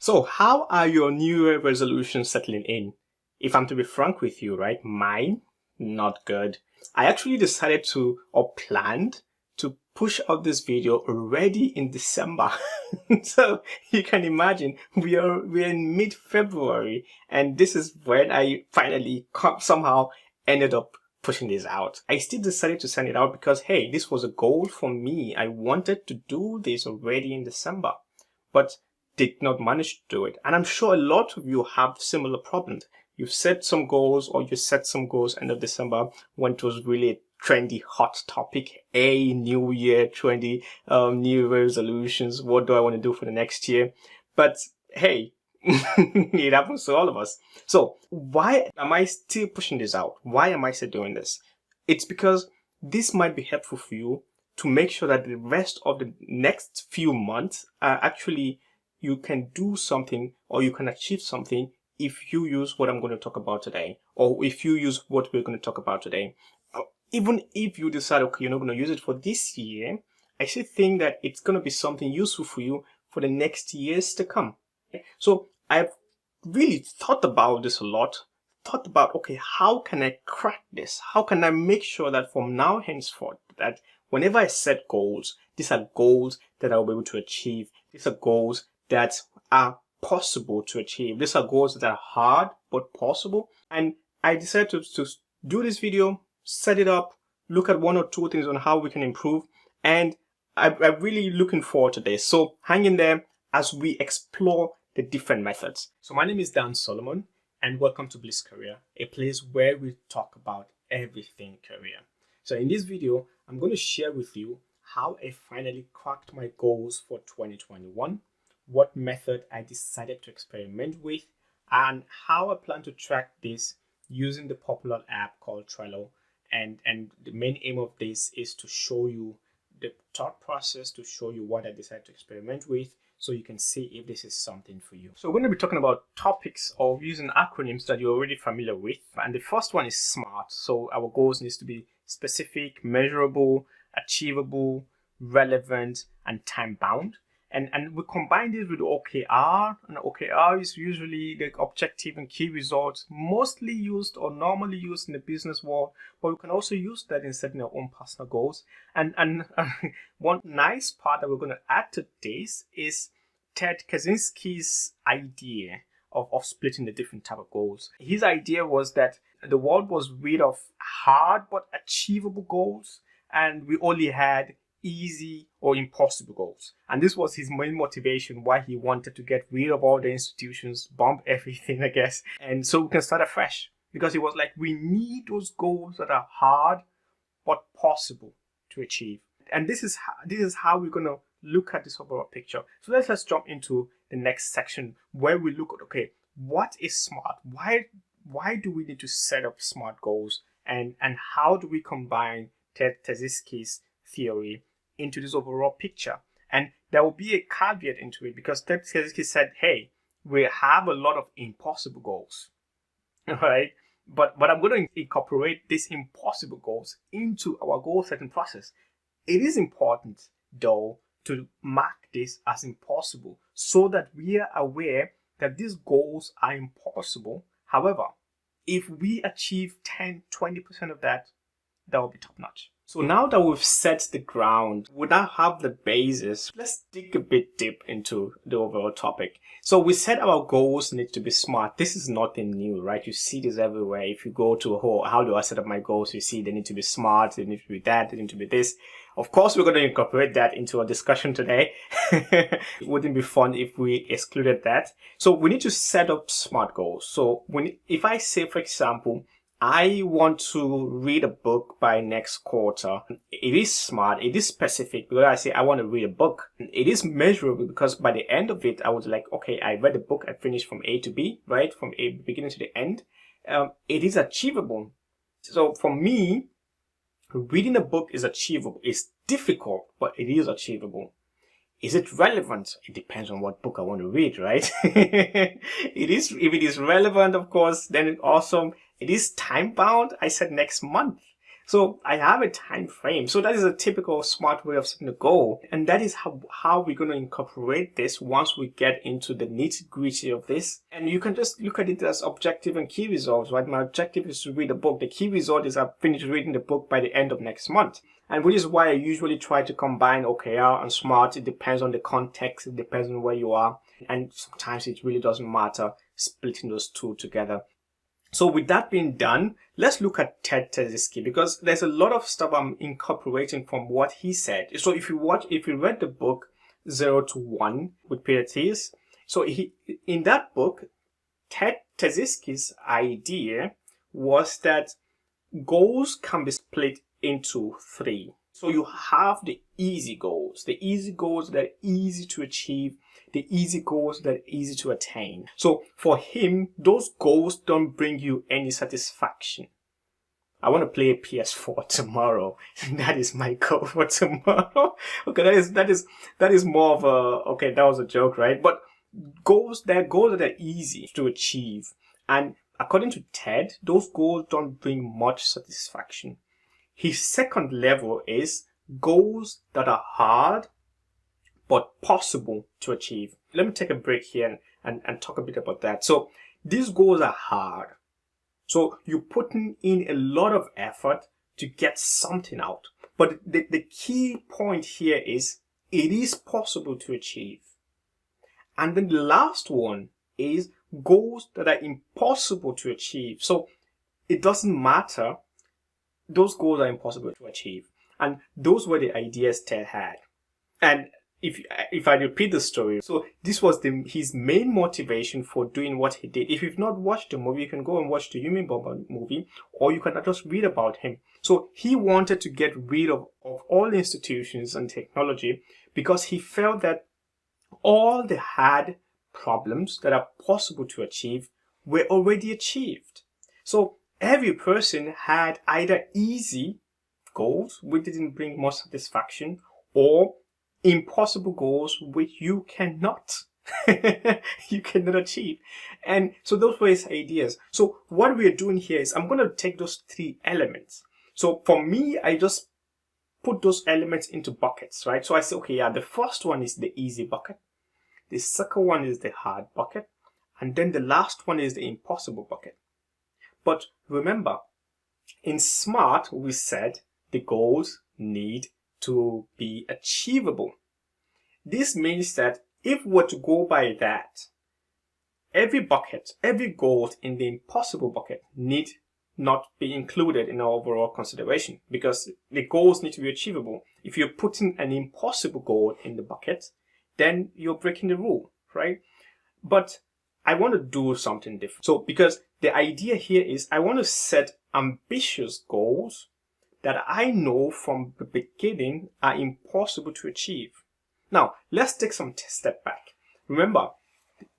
So how are your New Year resolutions settling in? If I'm to be frank with you, right, mine, not good. I actually decided to, or planned to push out this video already in December. So you can imagine we're in mid-February, and this is when I finally somehow ended up pushing this out. I still decided to send it out because, hey, this was a goal for me. I wanted to do this already in December, but did not manage to do it. And I'm sure a lot of you have similar problems. You've set some goals, or you set some goals end of December when it was really a trendy hot topic. New Year, trendy New Year resolutions. What do I want to do for the next year? But hey, it happens to all of us. So why am I still pushing this out? Why am I still doing this? It's because this might be helpful for you to make sure that the rest of the next few months are actually you can do something, or you can achieve something if you use what I'm going to talk about today, or if you use what we're going to talk about today. Even if you decide, okay, you're not going to use it for this year, I still think that it's going to be something useful for you for the next years to come. So I've really thought about this a lot, thought about, okay, how can I crack this? How can I make sure that from now henceforth, that whenever I set goals, these are goals that I'll be able to achieve. These are goals that are possible to achieve. These are goals that are hard but possible. And I decided to do this video, set it up, look at one or two things on how we can improve. And I'm really looking forward to this. So hang in there as we explore the different methods. So my name is Dan Solomon, and welcome to Blisscareer, a place where we talk about everything career. So in this video, I'm going to share with you how I finally cracked my goals for 2021, what method I decided to experiment with, and how I plan to track this using the popular app called Trello. And the main aim of this is to show you the thought process, to show you what I decided to experiment with, so you can see if this is something for you. So we're going to be talking about topics or using acronyms that you're already familiar with. And the first one is SMART. So our goals needs to be specific, measurable, achievable, relevant, and time-bound. And we combine this with OKR, and OKR is usually the objective and key results, mostly used or normally used in the business world, but we can also use that in setting our own personal goals. And one nice part that we're going to add to this is Ted Kaczynski's idea of splitting the different type of goals. His idea was that the world was rid of hard but achievable goals, and we only had easy or impossible goals. And this was his main motivation why he wanted to get rid of all the institutions, bump everything, I guess, and so we can start afresh. Because he was like, we need those goals that are hard but possible to achieve. And this is how we're going to look at this overall picture. So let's jump into the next section where we look at, okay, what is SMART? Why do we need to set up SMART goals? And how do we combine Ted Kaczynski's theory into this overall picture? And there will be a caveat into it, because Ted Kaczynski said, hey, we have a lot of impossible goals, right? But I'm going to incorporate these impossible goals into our goal setting process. It is important, though, to mark this as impossible so that we are aware that these goals are impossible. However, if we achieve 10-20% of that, that will be top notch. So now that we've set the ground, we now have the basis. Let's dig a bit deep into the overall topic. So we said our goals need to be SMART. This is nothing new, right? You see this everywhere. If you go to how do I set up my goals, you see they need to be SMART, they need to be that, they need to be this. Of course, we're going to incorporate that into our discussion today. It wouldn't be fun if we excluded that. So we need to set up SMART goals. So if I say, for example, I want to read a book by next quarter, it is SMART, it is specific, because I say I want to read a book. It is measurable, because by the end of it, I was like, okay, I read the book, I finished from A to B, right? From A beginning to the end. It is achievable. So for me, reading a book is achievable. It's difficult, but it is achievable. Is it relevant? It depends on what book I want to read, right? If it is relevant, of course, then it's awesome. It is time bound. I said next month. So I have a time frame. So that is a typical smart way of setting a goal. And that is how we're going to incorporate this once we get into the nitty-gritty of this. And you can just look at it as objective and key results, right? My objective is to read a book. The key result is I've finished reading the book by the end of next month. And which is why I usually try to combine OKR and SMART. It depends on the context. It depends on where you are. And sometimes it really doesn't matter splitting those two together. So with that being done, let's look at Ted Kaczynski, because there's a lot of stuff I'm incorporating from what he said. So if you read the book 0 to 1 with Peter Thiel, so in that book, Ted Kaczynski's idea was that goals can be split into 3. So you have the easy goals that are easy to achieve, the easy goals that are easy to attain. So for him, those goals don't bring you any satisfaction. I want to play a PS4 tomorrow. That is my goal for tomorrow. Okay, that is more of a, okay, that was a joke, right? But goals that are easy to achieve. And according to Ted, those goals don't bring much satisfaction. His second level is goals that are hard but possible to achieve. Let me take a break here and talk a bit about that. So these goals are hard. So you're putting in a lot of effort to get something out. But the key point here is it is possible to achieve. And then the last one is goals that are impossible to achieve. So it doesn't matter. Those goals are impossible to achieve. And those were the ideas Ted had. And if I repeat the story, so this was his main motivation for doing what he did. If you've not watched the movie, you can go and watch the Yumi Baba movie, or you can just read about him. So he wanted to get rid of all institutions and technology because he felt that all the hard problems that are possible to achieve were already achieved. So every person had either easy goals which didn't bring much satisfaction, or impossible goals which you cannot achieve. And so those were his ideas. So what we're doing here is I'm going to take those 3 elements. So for me, I just put those elements into buckets, right? So I say, okay, yeah, the first one is the easy bucket. The second one is the hard bucket. And then the last one is the impossible bucket. But remember, in SMART, we said the goals need to be achievable. This means that if we're to go by that, every goal in the impossible bucket need not be included in our overall consideration, because the goals need to be achievable. If you're putting an impossible goal in the bucket, then you're breaking the rule, right? But I want to do something different. So because the idea here is I want to set ambitious goals that I know from the beginning are impossible to achieve. Now, let's take some step back. Remember,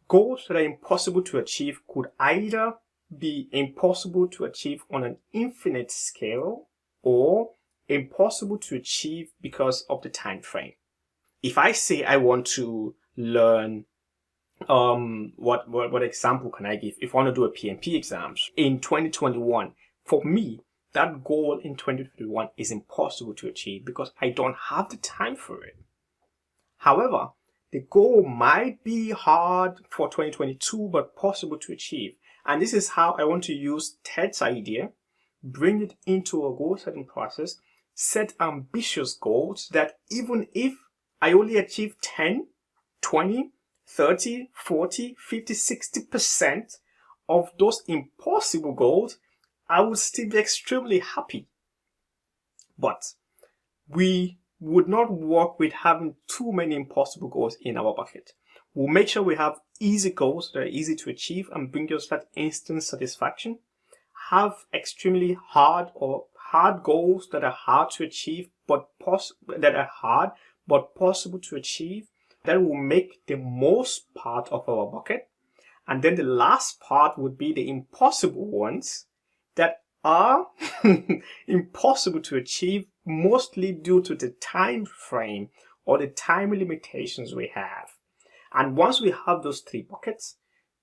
goals that are impossible to achieve could either be impossible to achieve on an infinite scale or impossible to achieve because of the time frame. If I say I want to learn, what example can I give? If I want to do a PMP exams in 2021, for me, that goal in 2021 is impossible to achieve because I don't have the time for it. However, the goal might be hard for 2022, but possible to achieve. And this is how I want to use Ted's idea, bring it into a goal setting process, set ambitious goals that even if I only achieve 10, 20, 30, 40, 50, 60% of those impossible goals, I would still be extremely happy. But we would not work with having too many impossible goals in our bucket. We'll make sure we have easy goals that are easy to achieve and bring us that instant satisfaction. Have extremely hard goals that are hard to achieve, but possible to achieve. That will make the most part of our bucket. And then the last part would be the impossible ones that are impossible to achieve, mostly due to the time frame or the time limitations we have. And once we have those 3 buckets,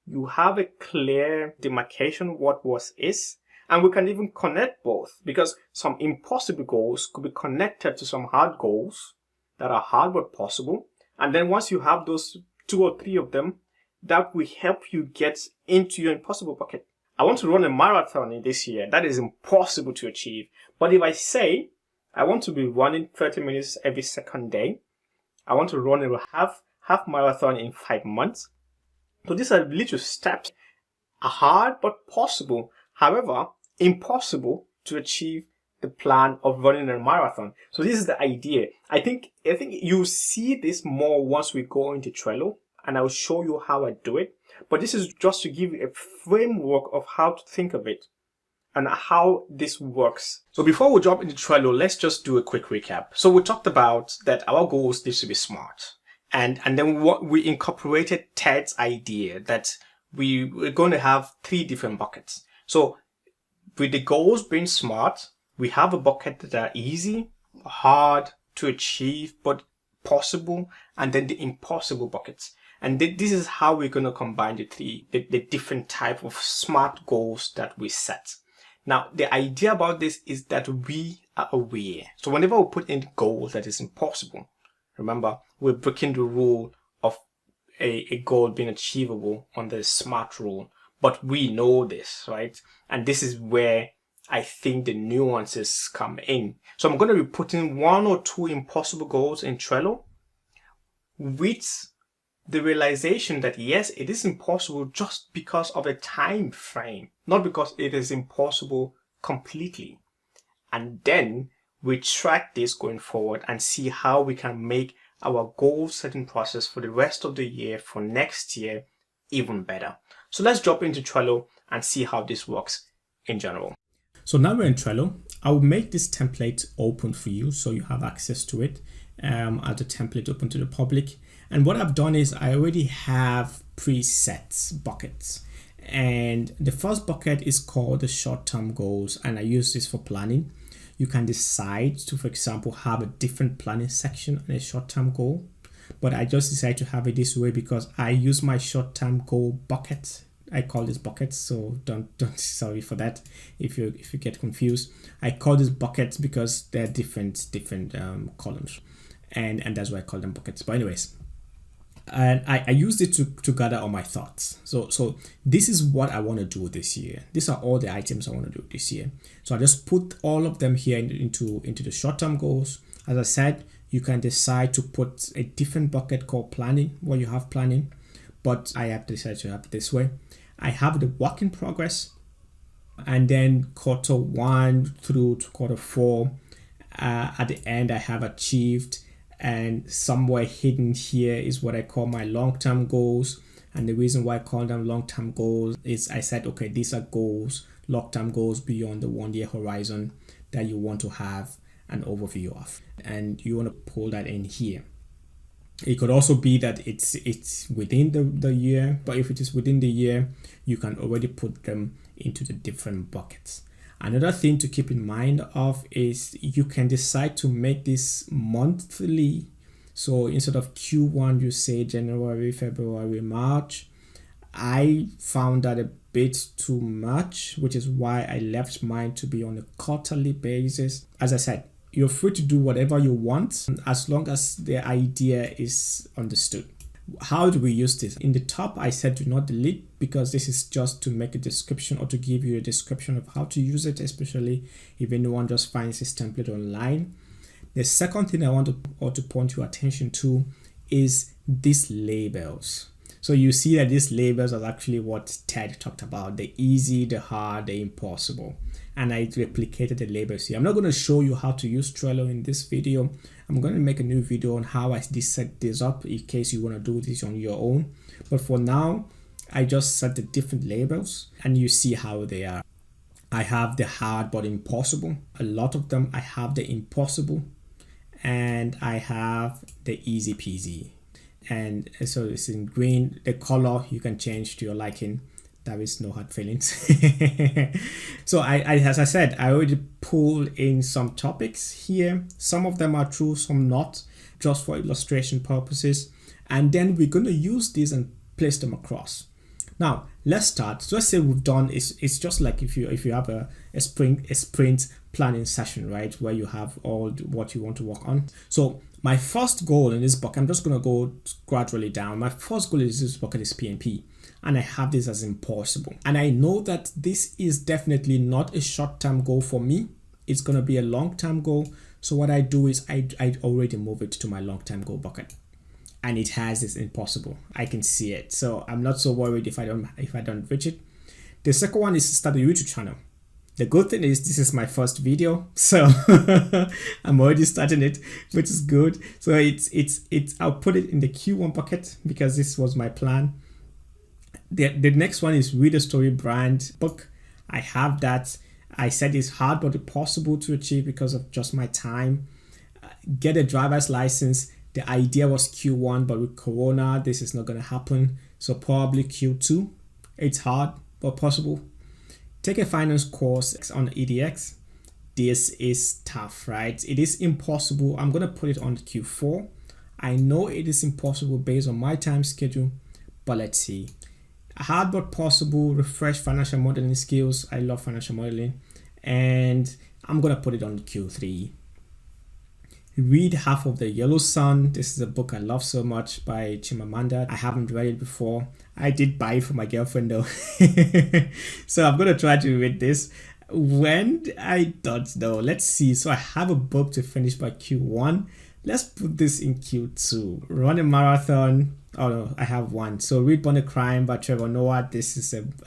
you have a clear demarcation what is, And we can even connect both, because some impossible goals could be connected to some hard goals that are hard but possible. And then once you have those 2 or 3 of them, that will help you get into your impossible bucket. I want to run a marathon in this year. That is impossible to achieve. But if I say I want to be running 30 minutes every second day, I want to run a half marathon in 5 months. So these are little steps, hard but possible. However, impossible to achieve the plan of running a marathon. So this is the idea. I think you see this more once we go into Trello, and I'll show you how I do it. But this is just to give you a framework of how to think of it and how this works. So before we jump into Trello, let's just do a quick recap. So we talked about that our goals need to be smart. And then what we incorporated Ted's idea that we're going to have 3 different buckets. So with the goals being smart, we have a bucket that are easy, hard to achieve, but possible, and then the impossible buckets. And this is how we're going to combine the different type of smart goals that we set. Now, the idea about this is that we are aware. So whenever we put in goals that is impossible, remember, we're breaking the rule of a goal being achievable on the SMART rule. But we know this, right? And this is where I think the nuances come in. So I'm going to be putting 1 or 2 impossible goals in Trello with the realization that yes, it is impossible just because of the time frame, not because it is impossible completely. And then we track this going forward and see how we can make our goal setting process for the rest of the year, for next year, even better. So let's jump into Trello and see how this works in general. So now we're in Trello. I'll make this template open for you so you have access to it as a template open to the public. And what I've done is I already have preset buckets. And the first bucket is called the short-term goals, and I use this for planning. You can decide to, for example, have a different planning section on a short-term goal. But I just decided to have it this way because I use my short-term goal bucket. I call this buckets, so don't sorry for that if you get confused. I call this buckets because they're different columns, and that's why I call them buckets. But anyways, and I used it to gather all my thoughts. So this is what I want to do this year. These are all the items I want to do this year. So I just put all of them here into the short-term goals. As I said, you can decide to put a different bucket called planning, where you have planning, but I have decided to have it this way. I have the work in progress, and then quarter 1 through to quarter 4. At the end, I have achieved, and somewhere hidden here is what I call my long-term goals. And the reason why I call them long-term goals is I said, okay, these are goals, long-term goals beyond the 1-year horizon that you want to have an overview of, and you want to pull that in here. It could also be that it's within the year, but if it is within the year, you can already put them into the different buckets. Another thing to keep in mind of is you can decide to make this monthly. So instead of Q1, you say January, February, March. I found that a bit too much, which is why I left mine to be on a quarterly basis. As I said, you're free to do whatever you want as long as the idea is understood. How do we use this? In the top, I said do not delete because this is just to make a description or to give you a description of how to use it, especially if anyone just finds this template online. The second thing I want to point your attention to is these labels. So you see that these labels are actually what Ted talked about: the easy, the hard, the impossible. And I replicated the labels here. I'm not going to show you how to use Trello in this video. I'm going to make a new video on how I set this up in case you want to do this on your own. But for now, I just set the different labels and you see how they are. I have the hard but impossible. A lot of them, I have the impossible, and I have the easy peasy. And so it's in green. The color you can change to your liking. There is no hard feelings. So as I said, I already pulled in some topics here. Some of them are true, some not, just for illustration purposes. And then we're going to use these and place them across. Now let's start. So let's say we've done, it's just like if you have a sprint planning session, right, where you have all what you want to work on. So my first goal in this bucket, I'm just going to go gradually down. My first goal in this bucket is PNP, and I have this as impossible. And I know that this is definitely not a short-term goal for me. It's going to be a long-term goal. So what I do is I already move it to my long-term goal bucket, and it has this impossible. I can see it, so I'm not so worried if I don't reach it. The second one is to start a YouTube channel. The good thing is this is my first video, so I'm already starting it, which is good. So it's I'll put it in the Q1 bucket because this was my plan. The next one is read a story brand book. I have that. I said it's hard but possible to achieve because of just my time. Get a driver's license. The idea was Q1, but with Corona, this is not going to happen. So probably Q2. It's hard but possible. Take a finance course on EDX. This is tough, right? It is impossible. I'm going to put it on Q4. I know it is impossible based on my time schedule, but let's see. Hard but possible. Refresh financial modeling skills. I love financial modeling, and I'm going to put it on Q3. Read Half of the Yellow Sun. This is a book I love so much by Chimamanda. I haven't read it before. I did buy it for my girlfriend though. So I'm going to try to read this. When I don't know. Let's see. So I have a book to finish by Q1. Let's put this in Q2. Run a marathon. Oh no, I have one. So read Born a Crime by Trevor Noah.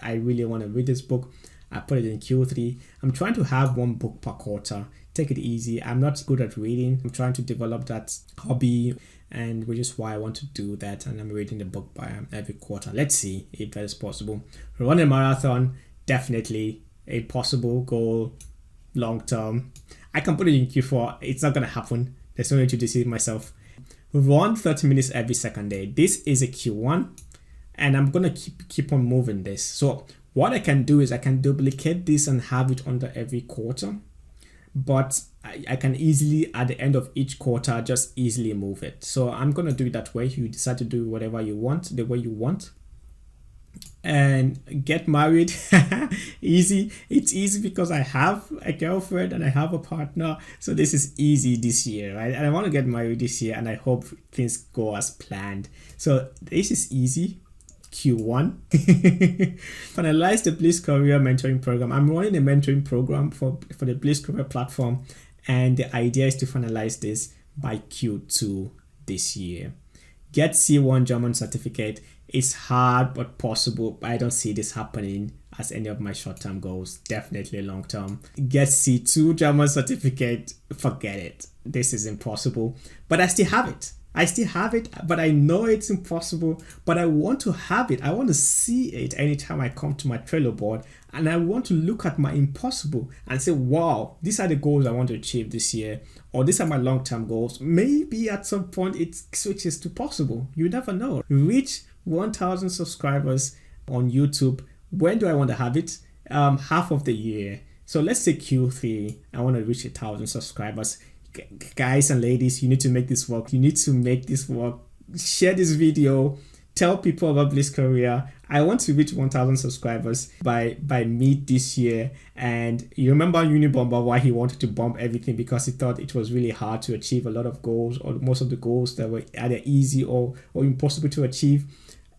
I really want to read this book. I put it in Q3. I'm trying to have one book per quarter. Take it easy. I'm not good at reading. I'm trying to develop that hobby, and which is why I want to do that. And I'm reading the book by every quarter. Let's see if that is possible. Run a marathon, definitely a possible goal, long term. I can put it in Q4. It's not gonna happen. There's no need to deceive myself. Run 30 minutes every second day. This is a Q1, and I'm gonna keep on moving this. So what I can do is I can duplicate this and have it under every quarter. But I can easily, at the end of each quarter, just easily move it. So I'm going to do it that way. You decide to do whatever you want, the way you want. And get married. Easy. It's easy because I have a girlfriend and I have a partner. So this is easy this year, right? And I want to get married this year, and I hope things go as planned. So this is easy. Q1. Finalize the Blisscareer mentoring program. I'm running a mentoring program for the Blisscareer platform, and the idea is to finalize this by Q2 this year. Get C1 German certificate. It's hard but possible, but I don't see this happening as any of my short-term goals. Definitely long-term. Get C2 German certificate. Forget it. This is impossible, but I still have it. But I know it's impossible, but I want to have it. I want to see it anytime I come to my Trello board, and I want to look at my impossible and say, wow, these are the goals I want to achieve this year, or these are my long-term goals. Maybe at some point it switches to possible. You never know. Reach 1,000 subscribers on YouTube. When do I want to have it? Half of the year. So let's say Q3, I want to reach 1,000 subscribers. Guys and ladies, you need to make this work. Share this video. Tell people about Blisscareer. I want to reach 1,000 subscribers by mid this year. And you remember Unibomber, why he wanted to bomb everything, because he thought it was really hard to achieve a lot of goals, or most of the goals that were either easy or impossible to achieve.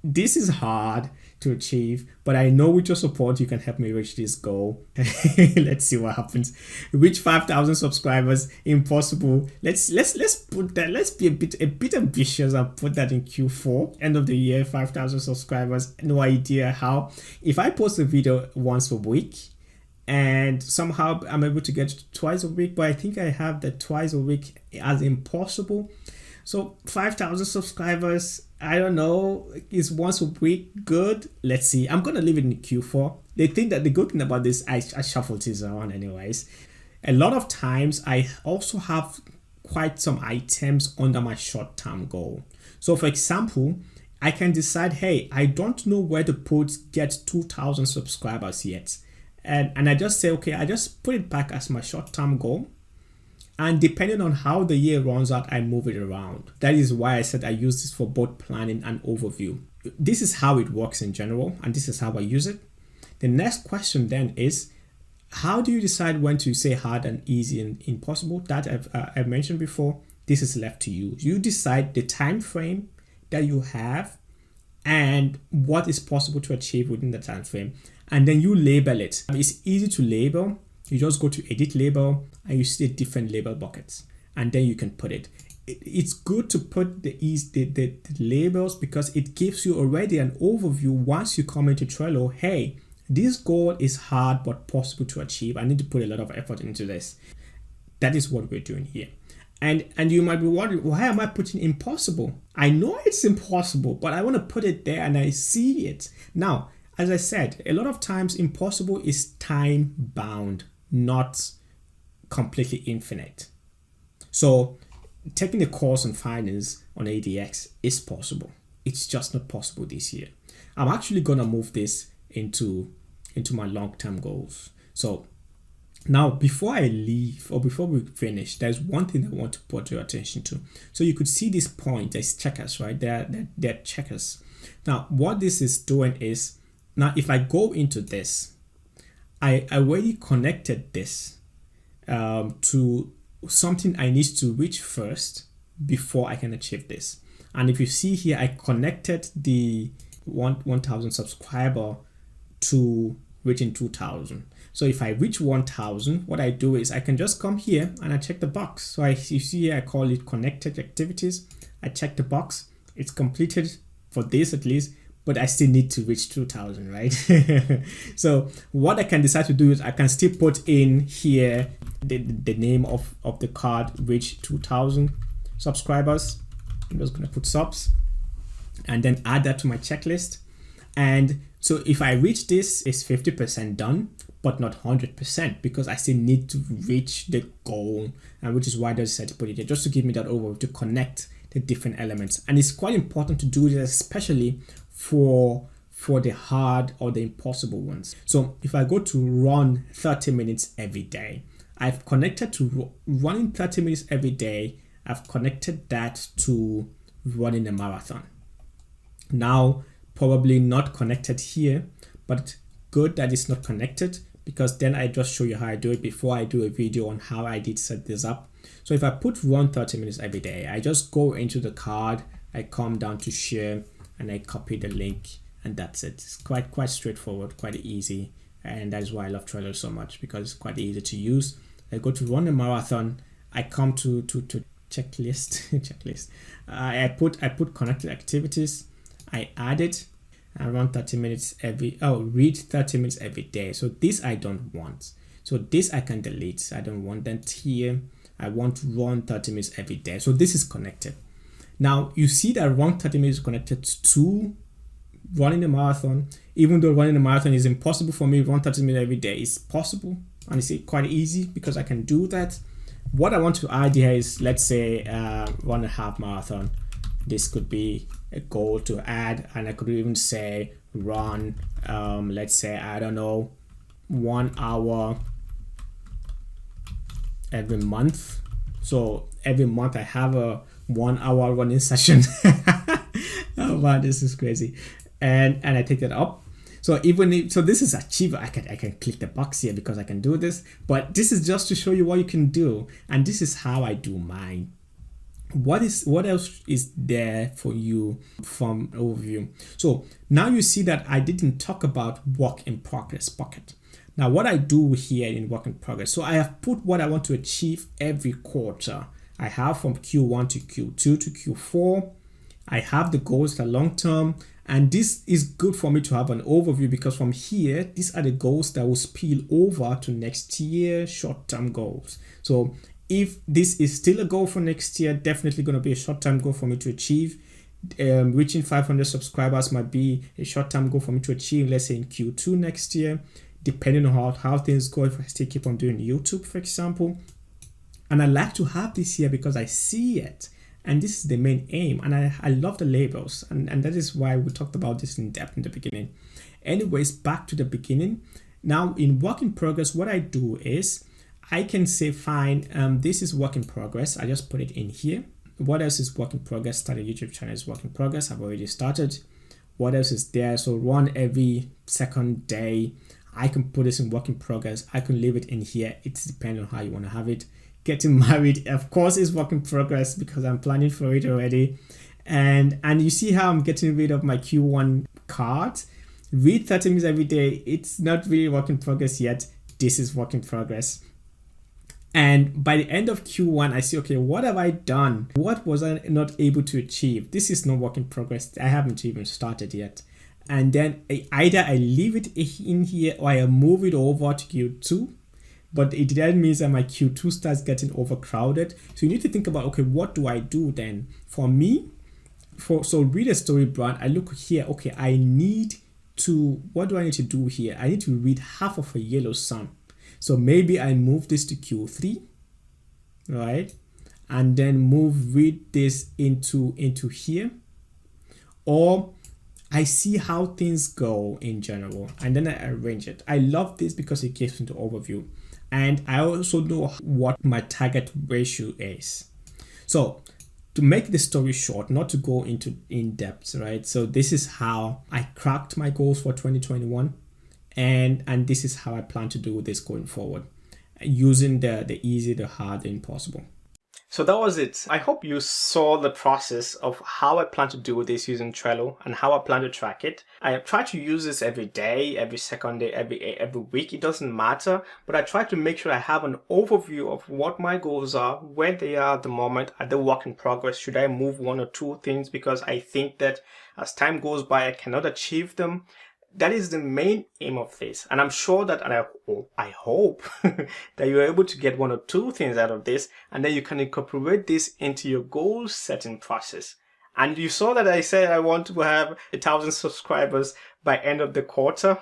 This is hard to achieve, but I know with your support you can help me reach this goal. Let's see what happens. Reach 5,000 subscribers. Impossible. Let's put that. Let's be a bit ambitious and put that in Q4. End of the year, 5,000 subscribers. No idea how. If I post a video once a week, and somehow I'm able to get twice a week, but I think I have the twice a week as impossible. So 5,000 subscribers, I don't know, is once a week good? Let's see. I'm going to leave it in Q4. The good thing about this, I shuffled this around anyways. A lot of times I also have quite some items under my short-term goal. So for example, I can decide, hey, I don't know where to get 2,000 subscribers yet. And I just say, okay, I just put it back as my short-term goal. And depending on how the year runs out, I move it around. That is why I said I use this for both planning and overview. this is how it works in general, and this is how I use it. The next question then is, how do you decide when to say hard and easy and impossible? That I've mentioned before. This is left to you. You decide the time frame that you have and what is possible to achieve within the time frame, and then you label it. It's easy to label. You just go to edit label and you see different label buckets, and then you can put it. It's good to put the labels because it gives you already an overview once you come into Trello. Hey, this goal is hard but possible to achieve. I need to put a lot of effort into this. That is what we're doing here. And you might be wondering, why am I putting impossible? I know it's impossible, but I want to put it there and I see it. Now, as I said, a lot of times impossible is time bound, not completely infinite. So taking a course on finance on ADX is possible. It's just not possible this year. I'm actually going to move this into my long-term goals. So now, before I leave or before we finish, there's one thing I want to put your attention to. So you could see this point, there's checkers, right? They're checkers. Now, what this is doing is, now if I go into this, I already connected this to something I need to reach first before I can achieve this. And if you see here, I connected the 1,000 subscriber to reaching 2,000. So if I reach 1,000, what I do is I can just come here and I check the box. So you see here, I call it connected activities. I check the box. It's completed for this at least, but I still need to reach 2,000, right? So what I can decide to do is I can still put in here the name of the card, reach 2,000 subscribers. I'm just going to put subs and then add that to my checklist. And so if I reach this, it's 50% done, but not 100% because I still need to reach the goal, and which is why I decided to put it here, just to give me that overview to connect the different elements. And it's quite important to do this, especially for the hard or the impossible ones. So if I go to run 30 minutes every day, I've connected to running 30 minutes every day. I've connected that to running a marathon. Now, probably not connected here, but good that it's not connected, because then I just show you how I do it before I do a video on how I did set this up. So if I put run 30 minutes every day, I just go into the card, I come down to share and I copy the link, and that's it. It's quite straightforward, quite easy, and that is why I love Trello so much, because it's quite easy to use. I go to run a marathon, I come to checklist. I put connected activities, I add it, and run 30 minutes read 30 minutes every day. So this I don't want. So this I can delete. I don't want that here. I want to run 30 minutes every day. So this is connected. Now you see that run 30 minutes is connected to running a marathon. Even though running a marathon is impossible for me, run 30 minutes every day is possible. And it's quite easy because I can do that. What I want to add here is, let's say, run a half marathon. This could be a goal to add, and I could even say run, let's say, I don't know, 1 hour every month. So every month I have a 1 hour running session. Oh wow, this is crazy. And I take that up. So so this is achievable. I can click the box here because I can do this, but this is just to show you what you can do, and this is how I do mine. What else is there for you from overview? So now you see that I didn't talk about work in progress bucket. Now what I do here in work in progress, so I have put what I want to achieve every quarter. I have from Q1 to Q2 to Q4. I have the goals that are long term, and this is good for me to have an overview, because from here, these are the goals that will spill over to next year, short-term goals. So if this is still a goal for next year, definitely going to be a short-term goal for me to achieve. Reaching 500 subscribers might be a short-term goal for me to achieve, let's say in Q2 next year, depending on how things go, if I still keep on doing YouTube, for example. And I like to have this here because I see it, and this is the main aim, and I love the labels, and that is why we talked about this in depth in the beginning. Anyways, back to the beginning. Now in work in progress, what I do is I can say, fine, this is work in progress. I just put it in here. What else is work in progress? Start a YouTube channel is work in progress. I've already started. What else is there? So run every second day. I can put this in work in progress. I can leave it in here. It's depending on how you want to have it. Getting married, of course, is work in progress because I'm planning for it already. And you see how I'm getting rid of my Q1 card. Read 30 minutes every day. It's not really work in progress yet. This is work in progress. And by the end of Q1, I see, okay, what have I done? What was I not able to achieve? This is no work in progress. I haven't even started yet. And then either I leave it in here or I move it over to Q2. But it then means that my Q2 starts getting overcrowded. So you need to think about, okay, what do I do then? For me, so read a story brand, I look here, okay, what do I need to do here? I need to read half of a yellow sun. So maybe I move this to Q3, right? And then read this into here. Or I see how things go in general, and then I arrange it. I love this because it gives me the overview. And I also know what my target ratio is. So to make the story short, not to go into in depth, right? So this is how I cracked my goals for 2021. And this is how I plan to do this going forward, using the easy, the hard, the impossible. So that was it. I hope you saw the process of how I plan to do this using Trello and how I plan to track it. I try to use this every day, every second day, every week. It doesn't matter, but I try to make sure I have an overview of what my goals are, where they are at the moment, are they work in progress? Should I move one or two things because I think that as time goes by, I cannot achieve them? That is the main aim of this. And I'm sure that, and I hope that you're able to get one or two things out of this, and then you can incorporate this into your goal setting process. And you saw that I said I want to have 1,000 subscribers by end of the quarter,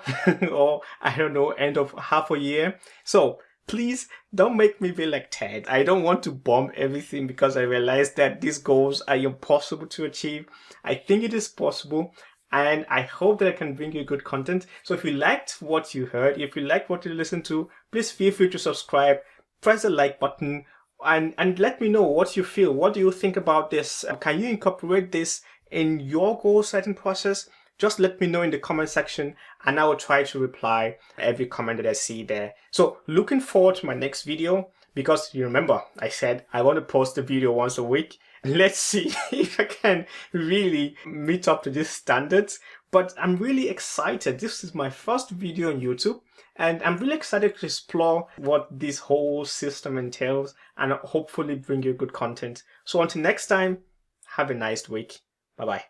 or I don't know, end of half a year. So please don't make me feel like Ted. I don't want to bomb everything because I realize that these goals are impossible to achieve. I think it is possible. And I hope that I can bring you good content. So if you liked what you heard, if you liked what you listened to, please feel free to subscribe, press the like button, and let me know what you feel. What do you think about this? Can you incorporate this in your goal setting process? Just let me know in the comment section and I will try to reply every comment that I see there. So looking forward to my next video, because you remember I said I want to post a video once a week. Let's see if I can really meet up to these standards. But I'm really excited. This is my first video on YouTube, and I'm really excited to explore what this whole system entails and hopefully bring you good content. So until next time, have a nice week. Bye-bye.